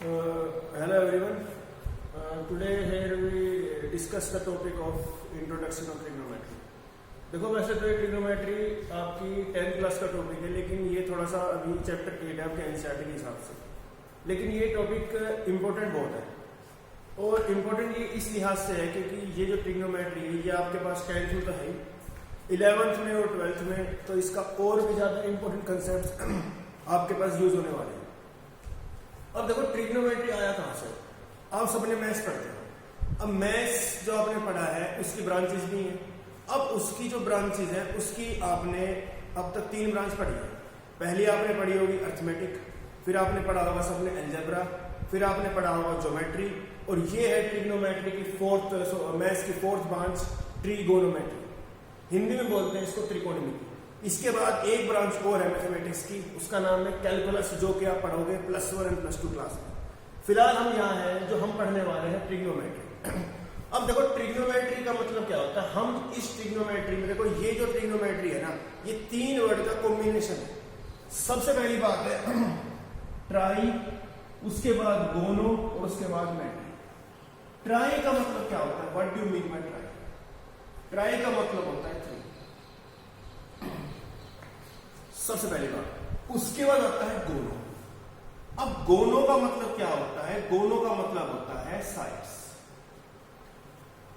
Hello everyone. Today here we discuss the topic of introduction of trigonometry. देखो वैसे तो trigonometry आपकी 10th class का टॉपिक है, लेकिन ये थोड़ा सा अभी चैप्टर 8 है आपके एनसीईआरटी के हिसाब से, लेकिन ये टॉपिक इम्पोर्टेंट बहुत है। और इम्पोर्टेंट ये इस लिहाज से है क्योंकि ये जो ट्रिग्नोमेट्री है ये आपके पास 10th में तो है ही, 11th में और 12th में तो इसका और भी ज़्यादा इम्पोर्टेंट कंसेप्ट आपके पास यूज होने वाले हैं। अब देखो ट्रिग्नोमेट्री आया कहाँ से? आप सबने मैथ्स पढ़ते हो। अब मैथ्स जो आपने पढ़ा है उसकी ब्रांचेस भी हैं। अब उसकी जो ब्रांचेस हैं उसकी आपने अब तक 3 ब्रांच पढ़ी है। पहली आपने पढ़ी होगी अर्थमेटिक, फिर आपने पढ़ा होगा सबने अलजेब्रा, फिर आपने पढ़ा होगा ज्योमेट्री, और ये है ट्रिग्नोमेट्री की मैथ्स की 4th ब्रांच ट्रिगोनोमेट्री। हिंदी में बोलते हैं इसको त्रिकोणमिति। इसके बाद एक ब्रांच और है मैथमेटिक्स की, उसका नाम है कैलकुलस, जो कि आप पढ़ोगे +1 और +2 क्लास में। फिलहाल हम यहाँ हैं जो हम पढ़ने वाले हैं ट्रिग्नोमेट्री। अब देखो ट्रिग्नोमेट्री का मतलब क्या होता है। हम इस ट्रिग्नोमेट्री में देखो ये जो ट्रिग्नोमेट्री है ना, ये 3 वर्ड का कॉम्बिनेशन है। सबसे पहली बात है ट्राई, उसके बाद गोनो और उसके बाद मेट्री। ट्राई का मतलब क्या होता है? What do you mean by try? Try का मतलब होता है 3, सबसे पहली बात। उसके बाद आता है गोनो। अब गोनो का मतलब क्या होता है? गोनो का मतलब होता है साइड्स।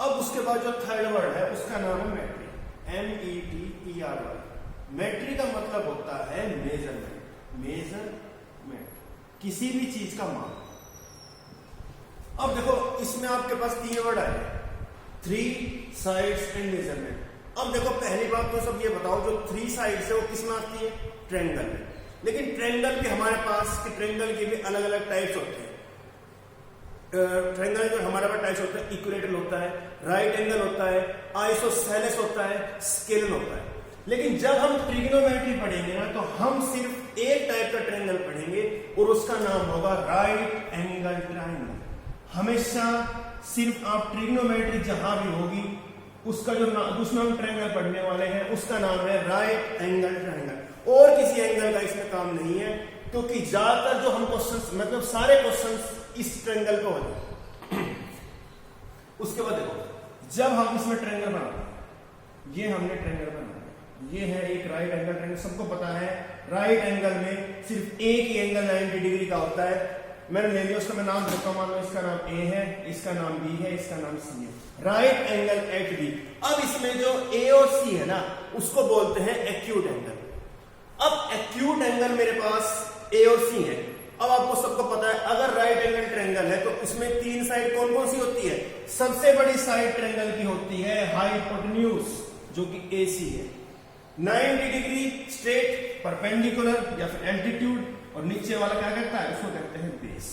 अब उसके बाद जो थर्ड वर्ड है उसका नाम है मेट्री, METRY। मेट्री का मतलब होता है मेजरमेंट, मेजरमेंट, किसी भी चीज का माप। अब देखो इसमें आपके पास 3 वर्ड आए, 3 साइड्स एंड मेजरमेंट। अब देखो पहली बात तो सब ये बताओ, जो 3 साइड्स है वो किस में आती है? ट्रायंगल में। लेकिन ट्रायंगल भी हमारे पास ट्रायंगल के भी अलग अलग टाइप्स होते हैं। ट्रायंगल जो हमारे पास टाइप्स होते हैं, इक्विलेटरल होता है, राइट एंगल होता है, आइसोसेलेस होता है, स्केलर होता है। लेकिन जब हम ट्रिग्नोमेट्री पढ़ेंगे ना तो हम सिर्फ एक टाइप का ट्रायंगल पढ़ेंगे और उसका नाम होगा राइट एंगल ट्रायंगल। हमेशा सिर्फ आप ट्रिग्नोमेट्री जहां भी होगी उसका जो दूसरा हम ट्रायंगल पढ़ने वाले हैं उसका नाम है राइट एंगल ट्रायंगल। और किसी एंगल का इसमें काम नहीं है, क्योंकि ज्यादातर जो हम क्वेश्चंस, मतलब सारे क्वेश्चंस इस ट्रायंगल पे होते हैं। उसके बाद देखो जब हम इसमें ट्रायंगल बनाते हैं, ये हमने ट्रायंगल बनाया, ये है एक राइट एंगल ट्रायंगल। सबको पता है राइट एंगल में सिर्फ एक ही एंगल 90 डिग्री का होता है। मैंने ले लिया, उसका मैं नाम देता हूं, मान लो इसका नाम A है, इसका नाम B है, इसका नाम C है। Right angle at B। अब इसमें जो A और C है ना उसको बोलते हैं एक्यूट एंगल। अब एक्यूट एंगल मेरे पास A और C है। अब आपको सबको पता है अगर राइट एंगल ट्रायंगल है तो इसमें 3 साइड कौन कौन सी होती है? सबसे बड़ी साइड ट्रायंगल की होती है हाइपोटेन्यूज, जो कि AC है, 90 डिग्री स्ट्रेट परपेंडिकुलर या फिर एल्टीट्यूड, और नीचे वाला क्या कहता है? उसको कहते हैं बेस।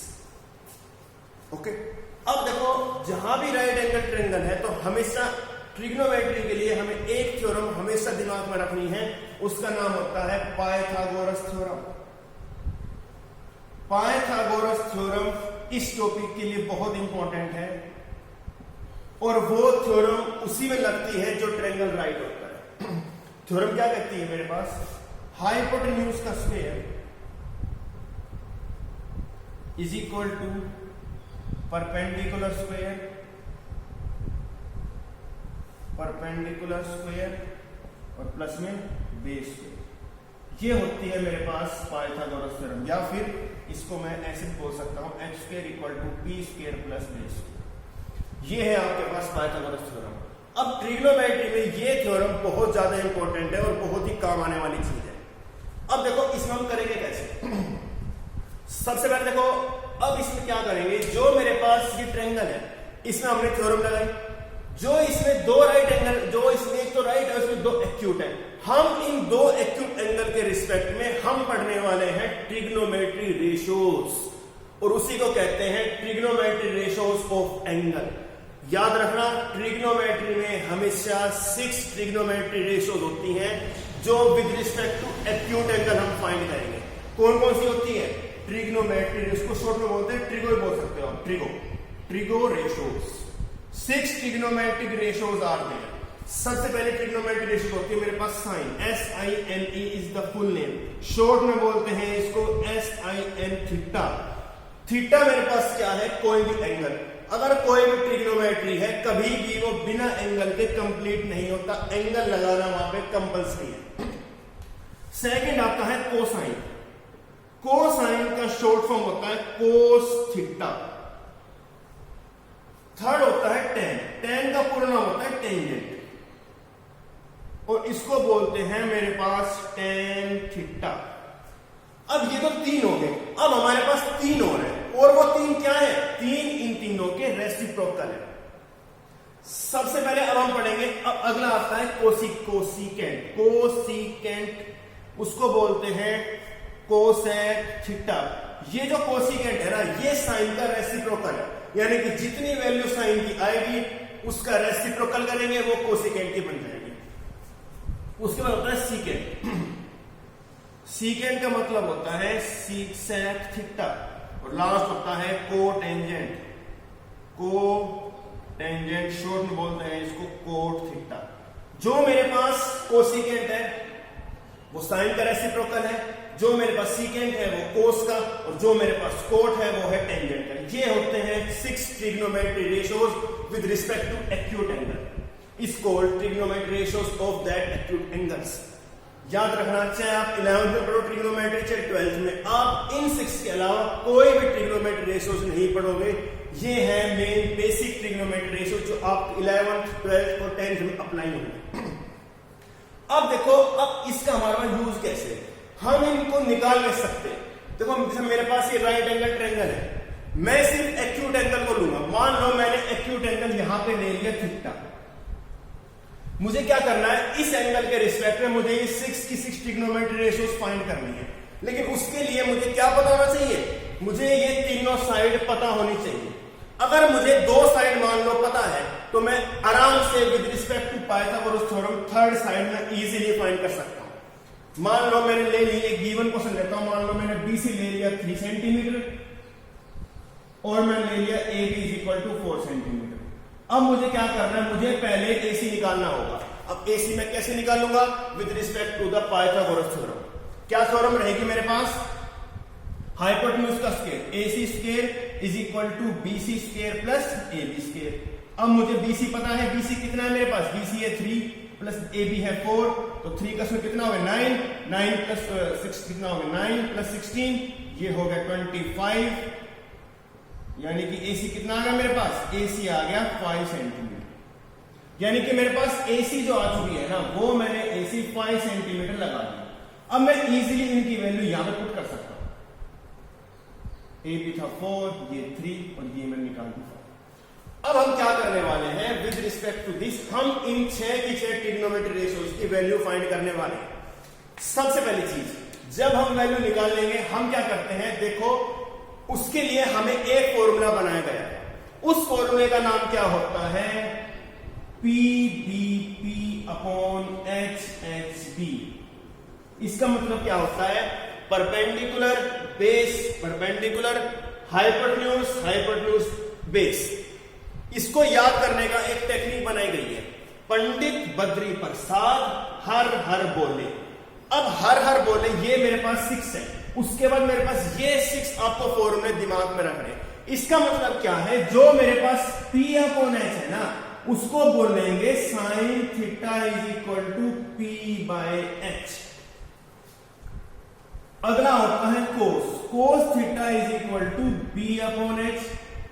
ओके। अब देखो जहां भी राइट एंगल ट्रायंगल है तो हमेशा ट्रिग्नोमेट्री के लिए हमें एक थ्योरम हमेशा दिमाग में रखनी है, उसका नाम होता है पाइथागोरस थ्योरम। पाइथागोरस थ्योरम इस टॉपिक के लिए बहुत इंपॉर्टेंट है, और वो थ्योरम उसी में लगती है जो ट्रायंगल राइट होता है। थ्योरम क्या कहती है मेरे पास? हाइपोटेन्यूज का square is equal to perpendicular square, perpendicular square और प्लस में बेस स्क्वायर। ये होती है मेरे पास पाइथागोरस थ्योरम, या फिर इसको मैं ऐसे बोल सकता हूं h² equal to p² plus base square. ये है आपके पास पाइथागोरस थ्योरम। अब ट्रिग्नोमेट्री में ये थ्योरम बहुत ज्यादा इंपॉर्टेंट है और बहुत ही काम आने वाली चीज है। अब देखो इसमें हम करेंगे कैसे? सबसे पहले देखो अब इसमें क्या करेंगे, जो मेरे पास ये ट्रायंगल है इसमें हमने थ्योरम लगाई, जो इसमें 2 राइट एंगल, जो इसमें एक तो राइट है उसमें 2 एक्यूट है, हम इन 2 एक्यूट एंगल के रिस्पेक्ट में हम पढ़ने वाले हैं ट्रिग्नोमेट्री रेशियोज, और उसी को कहते हैं ट्रिग्नोमेट्री रेशियोज ऑफ एंगल। याद रखना ट्रिग्नोमेट्री में हमेशा 6 ट्रिग्नोमेट्री रेशियोज होती हैं जो with respect to acute angle हम फाइंड करेंगे। कौन कौन सी होती है? ट्रिग्नोमेट्री, इसको शॉर्ट में बोलते हैं ट्रिगो, बोल सकते हो आप trigo ratios. 6 trigonometric ratios are there. सबसे पहले ट्रिग्नोमेट्रिक रेशियो होती है मेरे पास sine, SINE is the full name, short में बोलते हैं इसको SIN थीटा। थीटा मेरे पास क्या है, कोई भी एंगल। अगर कोई भी ट्रिग्नोमेट्री है, कभी भी वो बिना एंगल के कंप्लीट नहीं होता, एंगल लगाना वहां पे कंपल्सरी है। सेकंड आता है कोसाइन। कोसाइन का शॉर्ट फॉर्म होता है कोस थीटा। थर्ड होता है टेन। टेन का पूरा नाम होता है टेंजेंट, और इसको बोलते हैं मेरे पास टेन थीटा। अब ये तो तीन हो गए, अब हमारे पास तीन और है, और वो तीन क्या है, तीन इन तीनों के रेसिप्रोकल है। सबसे पहले अब हम पढ़ेंगे, अब अगला आता है कोसिकेंट। कोसिकेंट उसको बोलते हैं कोसेक थीटा। ये जो कोसिकेंट है ना, ये साइन का रेसिप्रोकल है, यानी कि जितनी वैल्यू साइन की आएगी उसका रेसिप्रोकल करेंगे, वो कोसिकेंट की बन जाएगी। उसके बाद होता है सीकेंट। सीकेंट का मतलब होता है सेक थीटा, और लास्ट होता है कोटेंजेंट। कोटेंजेंट शॉर्ट में बोलते हैं इसको कोट थीटा। जो मेरे पास कोसिकेंट है वो साइन का रेसिप्रोकल है, जो मेरे पास सीकेंट है वो कोस का, और जो मेरे पास कोट है वो है टेंजेंट का। ये होते हैं 6 trigonometry ratios with respect to acute angle, is called trigonometry ratios of that acute angles. याद रखना, चाहे आप 11th में पढ़ो ट्रिग्नोमेट्री, चाहे 12th में, आप इन 6 के अलावा कोई भी ट्रिग्नोमेट्री रेशियोज नहीं पढ़ोगे। ये है मेन बेसिक ट्रिग्नोमेट्री रेशियो जो आप 11th, 12th और 10th में अप्लाई होंगे। अब देखो, अब इसका हमारा यूज कैसे, हम इनको निकाल नहीं सकते। देखो मेरे पास ये राइट एंगल ट्रायंगल है, मैं सिर्फ एक्यूट एंगल को लूंगा। मान लो मैंने एक्यूट एंगल यहां पे ले लिया थीटा। मुझे क्या करना है, इस एंगल के रिस्पेक्ट में मुझे ये 6 की 6 ट्रिग्नोमेट्री रेशियोज फाइंड करनी है। लेकिन उसके लिए मुझे क्या पता होना चाहिए, मुझे ये तीनों साइड पता होनी चाहिए। अगर मुझे 2 साइड मान लो पता है, तो मैं आराम से with respect to Pythagoras theorem third side में इजीली फाइंड कर सकता हूं। मान लो मैंने ले ली, एक गिवन क्वेश्चन लेता हूं, मान लो मैंने BC ले लिया 3 सेंटीमीटर और मैं ले लिया AB इक्वल टू 4 सेंटीमीटर। अब मुझे क्या करना है, मुझे पहले AC निकालना होगा। अब AC मैं कैसे निकालूंगा, with respect to the Pythagoras theorem. क्या थ्योरम रहेगी मेरे पास, हाइपोटेन्यूज का square, AC square is equal to BC square plus AB square. अब मुझे BC पता है, BC कितना है मेरे पास, BC है 3 प्लस AB है 4, तो 3 का स्क्वायर कितना होगा 9, 9 प्लस 6 कितना होगा 9 प्लस 16, ये हो गया 25, यानी कि AC कितना आ गया मेरे पास, AC आ गया 5 सेंटीमीटर। यानी कि मेरे पास AC जो आ चुकी है ना, वो मैंने AC 5 सेंटीमीटर लगा दी। अब मैं इजीली इनकी वैल्यू यहां पे पुट कर सकता हूं। AB था 4, ये 3 और ये मैं निकाल दूंगा। अब हम क्या करने वाले हैं, विद रिस्पेक्ट टू दिस हम इन 6 की 6 ट्रिग्नोमेट्री रेशियोज की वैल्यू फाइंड करने वाले हैं। सबसे पहली चीज, जब हम वैल्यू निकाल लेंगे, हम क्या करते हैं, देखो उसके लिए हमें एक फॉर्मूला बनाया गया है। उस फॉर्मूले का नाम क्या होता है, PDP अपॉन HHB। इसका मतलब क्या होता है, perpendicular base perpendicular, hypotenuse hypotenuse base. इसको याद करने का एक टेक्निक बनाई गई है, पंडित बद्री प्रसाद हर हर बोले। अब हर हर बोले ये मेरे पास 6 है, उसके बाद मेरे पास ये 6 आपको फॉर्मूले दिमाग में रखने। इसका मतलब क्या है, जो मेरे पास P अपॉन H है ना, उसको बोलेंगे sine theta is equal to P by H। अगला होता है cos, cos theta is equal to B upon H,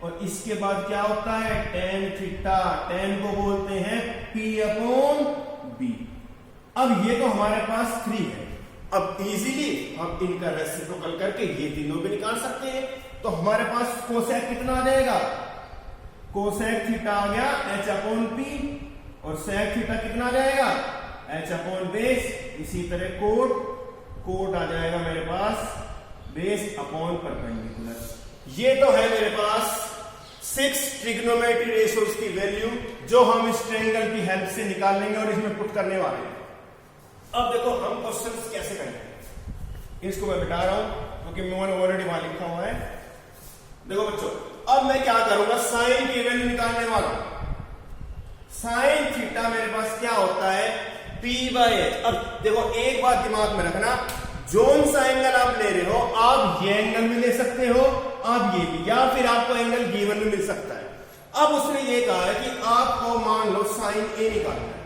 और इसके बाद क्या होता है टेन थीटा, टेन को बोलते हैं P अपॉन B। अब ये तो हमारे पास 3 है, अब इजीली हम इनका रेसिप्रोकल करके ये तीनों भी निकाल सकते हैं। तो हमारे पास कोसेक कितना आ जाएगा, कोसेक थीटा आ गया H अपॉन P, और सेक थीटा कितना आ जाएगा H अपॉन बेस। इसी तरह कोट आ जाएगा मेरे पास बेस अपॉन परपेंडिकुलर। ये तो है मेरे पास 6 ट्रिग्नोमेट्री रेशियोज की वैल्यू जो हम इस ट्रायंगल की हेल्प से निकाल लेंगे और इसमें पुट करने वाले हैं। अब देखो हम क्वेश्चंस कैसे करेंगे, इसको मैं बिठा रहा हूं क्योंकि मैंने ऑलरेडी वहां लिखा हुआ है। देखो बच्चों, अब मैं क्या करूंगा, साइन की वैल्यू निकालने वाला हूं। साइन थीटा मेरे पास क्या होता है P बाय H। अब देखो एक बात दिमाग में रखना, जोन सा एंगल आप ले रहे हो, आप ये एंगल भी ले सकते हो, अब ये भी, या फिर आपको एंगल गिवन में मिल सकता है। अब उसने ये कहा है कि आपको मान लो साइन ए निकालना है।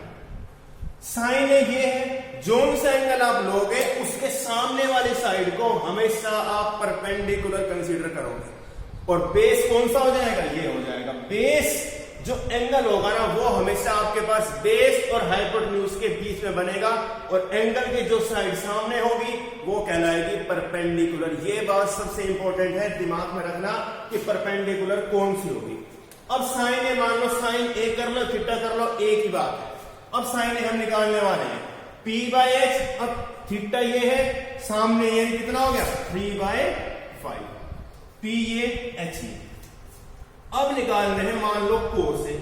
साइन ए ये है, जोन सा एंगल आप लोगे उसके सामने वाली साइड को हमेशा आप परपेंडिकुलर कंसीडर करोगे, और बेस कौन सा हो जाएगा, ये हो जाएगा। बेस जो एंगल होगा ना वो हमेशा आपके पास बेस और हाइपोटेन्यूज के बीच में बनेगा, और एंगल की जो साइड सामने होगी वो कहलाएगी परपेंडिकुलर। ये बात सबसे इंपॉर्टेंट है, दिमाग में रखना कि परपेंडिकुलर कौन सी होगी। अब साइन ए मान लो, साइन ए कर लो, थीटा कर लो, एक ही बात है। अब साइन ए हम निकालने वाले हैं P बाय एच। अब थीटा ये है, सामने ये कितना हो गया 3/5, P ये एच ये। अब निकालने हैं मान लो कोस ए।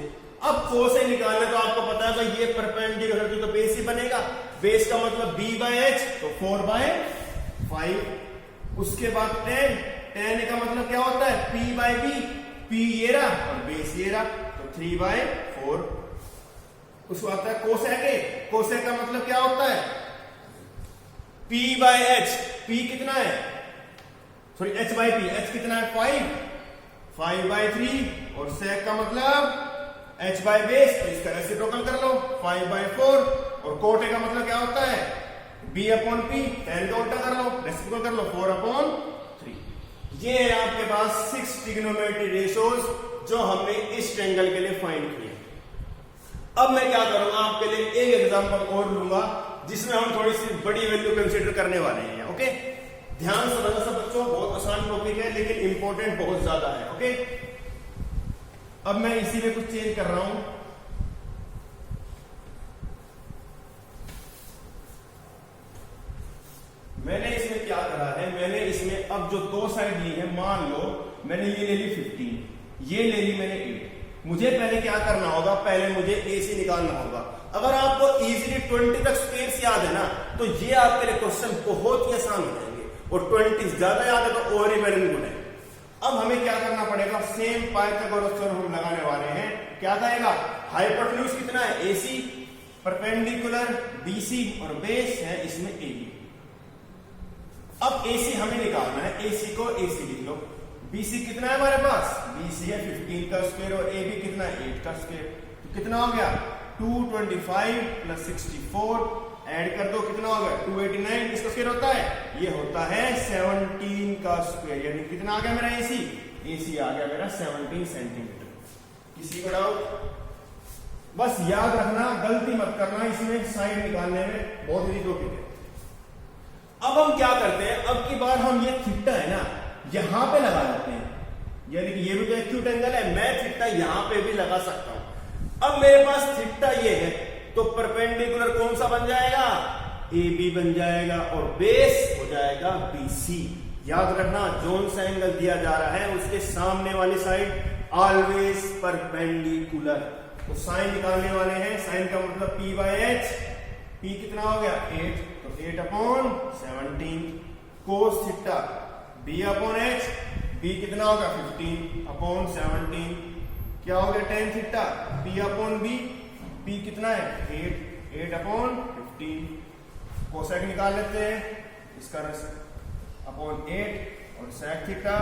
अब कोस ए निकालना तो आपको पता है भाई ये परपेंडिकुलर तो बेस ही बनेगा, बेस का मतलब B बाय एच तो 4/5। उसके बाद टेन, टेन का मतलब क्या होता है P बाय बी, P ये रहा और बेस ये रहा तो 3/4। उसको आता है कोसेक ए। कोसेक का मतलब क्या होता है P बाय एच, P कितना है, sorry H by P, H कितना है 5/3, और सेक का मतलब H बाय बेस, तो इसका रेसिप्रोकल कर लो 5/4, और कोट ए का मतलब क्या होता है B/P, 10 का उल्टा कर लो, रेसिप्रोकल कर लो 4/3। ये है आपके पास 6 ट्रिग्नोमेट्री रेशियोज जो हमने इस ट्रायंगल के लिए फाइंड किए। अब मैं क्या करूंगा आपके लिए एक एग्जांपल और लूंगा जिसमें हम थोड़ी सी बड़ी वैल्यू कंसीडर करने वाले हैं। ओके, ध्यान से समझना सब बच्चों, बहुत आसान टॉपिक है लेकिन इंपॉर्टेंट बहुत ज्यादा है। ओके, अब मैं इसी में कुछ चेंज कर रहा हूं। मैंने इसमें क्या करा है, मैंने इसमें अब जो दो साइड ली है, मान लो मैंने ये ले ली 15, ये ले ली मैंने 8। मुझे पहले क्या करना होगा, पहले मुझे AC निकालना होगा। अगर आपको इजीली 20 तक स्क्वायर्स याद है ना तो ये आपके लिए क्वेश्चन बहुत ही आसान हो जाएंगे, और 20 ज्यादा याद है तो और ही वेरी गुड है। अब हमें क्या करना पड़ेगा, सेम पाइथागोरस थ्योरम हम लगाने वाले हैं। क्या कहेगा, हाइपोटेन्यूज कितना है AC, परपेंडिकुलर BC, और बेस है इसमें AB। अब AC हमें निकालना है, AC को AC लिख लो। BC कितना है हमारे पास, BC है 15 का स्क्वायर, और AB कितना है 8 का स्क्वायर, तो कितना हो गया 225 प्लस 64, ऐड कर दो कितना हो गया 289। किसका स्क्वायर होता है, ये होता है 17 का स्क्वायर, यानी कितना आ गया मेरा AC, AC आ गया मेरा 17 सेंटीमीटर। किसी को डाउट, बस याद रखना, गलती मत करना इसमें साइड निकालने में, बहुत इजी टॉपिक है। अब हम क्या करते हैं, अब की बार हम ये थीटा है ना यहां पे लगा लेते हैं, यानी कि ये भी तो एक्यूट एंगल है, मैं थीटा यहां पे भी लगा सकता हूं। अब मेरे पास थीटा ये है तो परपेंडिकुलर कौन सा बन जाएगा, AB बन जाएगा, और बेस हो जाएगा BC। याद रखना, जोन सा एंगल दिया जा रहा है उसके सामने वाली साइड ऑलवेज परपेंडिकुलर। तो साइन निकालने वाले हैं, साइन का मतलब P बाय एच, P कितना हो गया 8, तो 8/17, कोस थीटा B/H, B कितना होगा 15/17, क्या हो गया tan थीटा P/B, P कितना है 8/15। कोसेक निकाल लेते हैं, इसका अपॉन 8, और सेक थीटा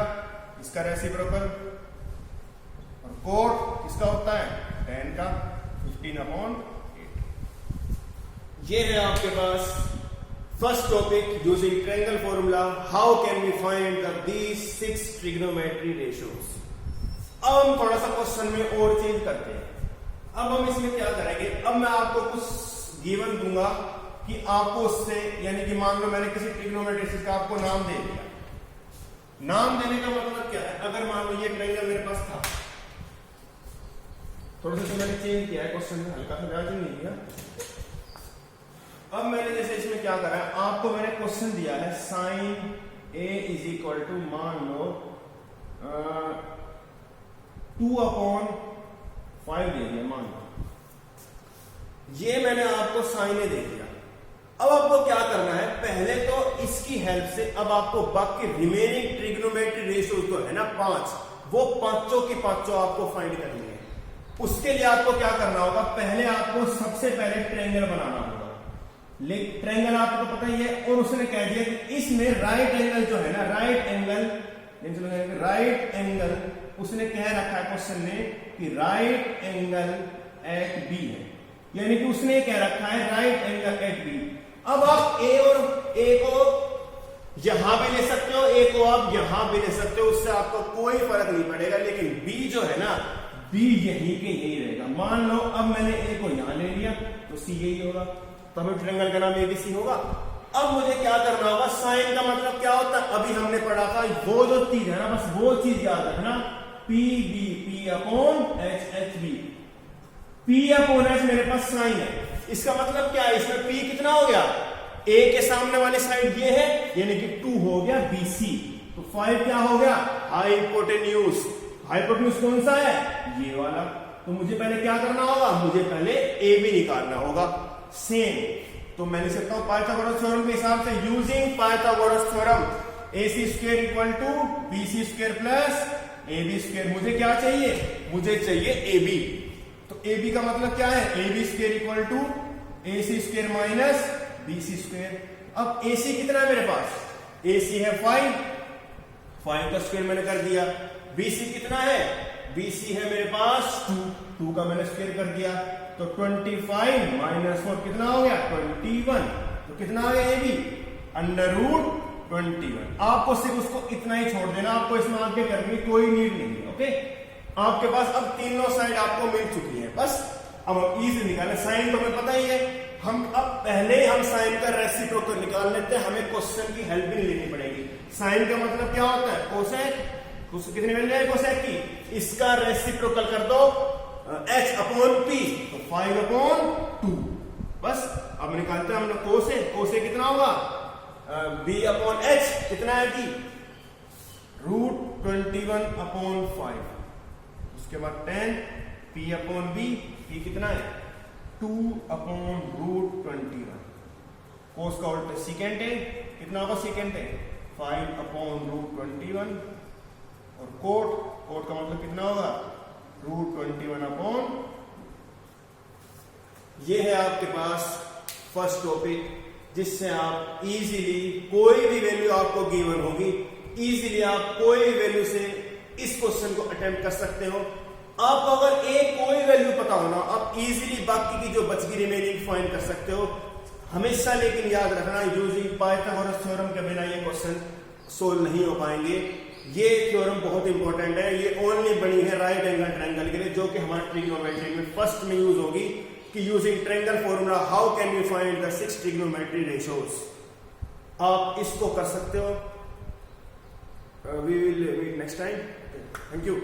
इसका रेसिप्रोकल, और कोट किसका होता है tan का 15/8। ये है आपके पास first topic using triangle formula, how can we find these 6 trigonometry ratios. अब हम थोड़ा सा क्वेश्चन में और चेंज करते हैं। अब हम इसमें क्या करेंगे, अब मैं आपको कुछ गिवन दूंगा कि आपको उससे, यानी कि मान लो मैंने किसी ट्रिग्नोमेट्री का आपको नाम दे दिया। नाम देने का मतलब क्या है, अगर मान लो ये ट्रायंगल मेरे पास था, थोड़ा सा मैंने चेंज किया है क्वेश्चन में, हल्का सा ध्यान नहीं दिया। अब मैंने जैसे इसमें क्या करा है, आपको मैंने क्वेश्चन दिया है sine A is equal to मान लो 2/5 दे दिया, मान लो ये मैंने आपको साइन A दे दिया। अब आपको क्या करना है, पहले तो इसकी हेल्प से अब आपको बाकी रिमेनिंग ट्रिग्नोमेट्री रेशियो जो है ना 5, वो पांचों की पांचों आपको फाइंड करनी है। उसके लिए आपको क्या करना होगा, पहले आपको सबसे पहले ट्रायंगल बनाना होगा। ट्रायंगल आपको पता ही है, और उसने कह दिया कि इसमें राइट एंगल जो है ना, राइट एंगल राइट एंगल, उसने कह रखा है क्वेश्चन में कि राइट एंगल एट बी है, यानी कि उसने कह रखा है राइट एंगल एट बी। अब आप ए और ए को यहां भी ले सकते हो, ए को आप यहां भी ले सकते हो, उससे आपको कोई फर्क नहीं पड़ेगा, लेकिन बी जो है ना, बी यही के यही रहेगा। मान लो अब मैंने ए को यहां ले लिया तो सी यही होगा, तब ट्रायंगल का नाम एबीसी होगा। अब मुझे क्या करना होगा, साइन का मतलब क्या होता है, अभी हमने पढ़ा था, वो जो चीज है ना, बस वो चीज याद रखना, P B, P upon H, H B. P upon H मेरे पास साइन है, इसका मतलब क्या है, इसमें पी कितना हो गया, ए के सामने वाली साइड ये है, यानी कि 2 हो गया बीसी, तो 5 क्या हो गया, हाइपोटेन्यूज। हाइपोटेन्यूज कौन सा है, ये वाला। तो मुझे पहले क्या करना होगा, मुझे पहले ए बी निकालना होगा। सेम, तो मैं लिख सकता हूं पाइथागोरस थ्योरम के हिसाब से, using Pythagoras theorem, AC square equal to BC square plus AB square. मुझे क्या चाहिए, मुझे चाहिए AB। तो AB का मतलब क्या है, AB square equal to AC square minus BC square. अब AC कितना है मेरे पास, AC है 5, 5 का स्क्वायर मैंने कर दिया। BC कितना है, BC है मेरे पास 2, 2 का मैंने स्क्वायर कर दिया, तो 25 माइनस 4 कितना हो गया, 21। तो कितना आ गया AB, अंडर रूट 21। आपको सिर्फ उसको इतना ही छोड़ देना, आपको इसमें आगे करने की कोई नीड नहीं है। ओके, आपके पास अब तीनों साइड आपको मिल चुकी है, बस अब हम इजी निकालें। साइन तो हमें पता ही है, हम अब पहले हम साइन का रेसिप्रोकल निकाल लेते हैं, हमें क्वेश्चन की हेल्प भी नहीं लेनी पड़ेगी। साइन का मतलब क्या होता है, कोसेक, कितनी वैल्यू है कोसेक की, इसका रेसिप्रोकल कर दो h अपॉन p, तो 5 अपॉन 2। बस अब निकालते हैं हम लोग कोसेक, कोसेक कितना होगा, b अपॉन h कितना है कि रूट 21 अपॉन 5, उसके बाद 10 p अपॉन b, p कितना है 2 अपॉन रूट 21। कोस का उल्टा सीकेंट है, कितना होगा सीकेंट है 5 अपॉन रूट 21, और कोट, कोट का मतलब कितना होगा रूट 21 अपॉन। ये है आपके पास फर्स्ट टॉपिक, जिससे आप इजीली कोई भी वैल्यू आपको गिवन होगी, इजीली आप कोई भी वैल्यू से इस क्वेश्चन को अटेम्प्ट कर सकते हो। आपको अगर एक कोई वैल्यू पता हो ना, आप इजीली बाकी की जो बच गई रिमेनिंग फाइंड कर सकते हो हमेशा। लेकिन याद रखना, यूजिंग पाइथागोरस थ्योरम के बिना ये क्वेश्चन सोल्व नहीं हो पाएंगे। ये थ्योरम बहुत इंपॉर्टेंट है, ये ओनली बनी है राइट एंगल ट्रायंगल के लिए, जो कि हमारे ट्रिग्नोमेट्री में फर्स्ट में यूज होगी, कि using triangle formula how can you find the 6 trigonometry ratios. आप इसको कर सकते हो। We will meet next time. Thank you.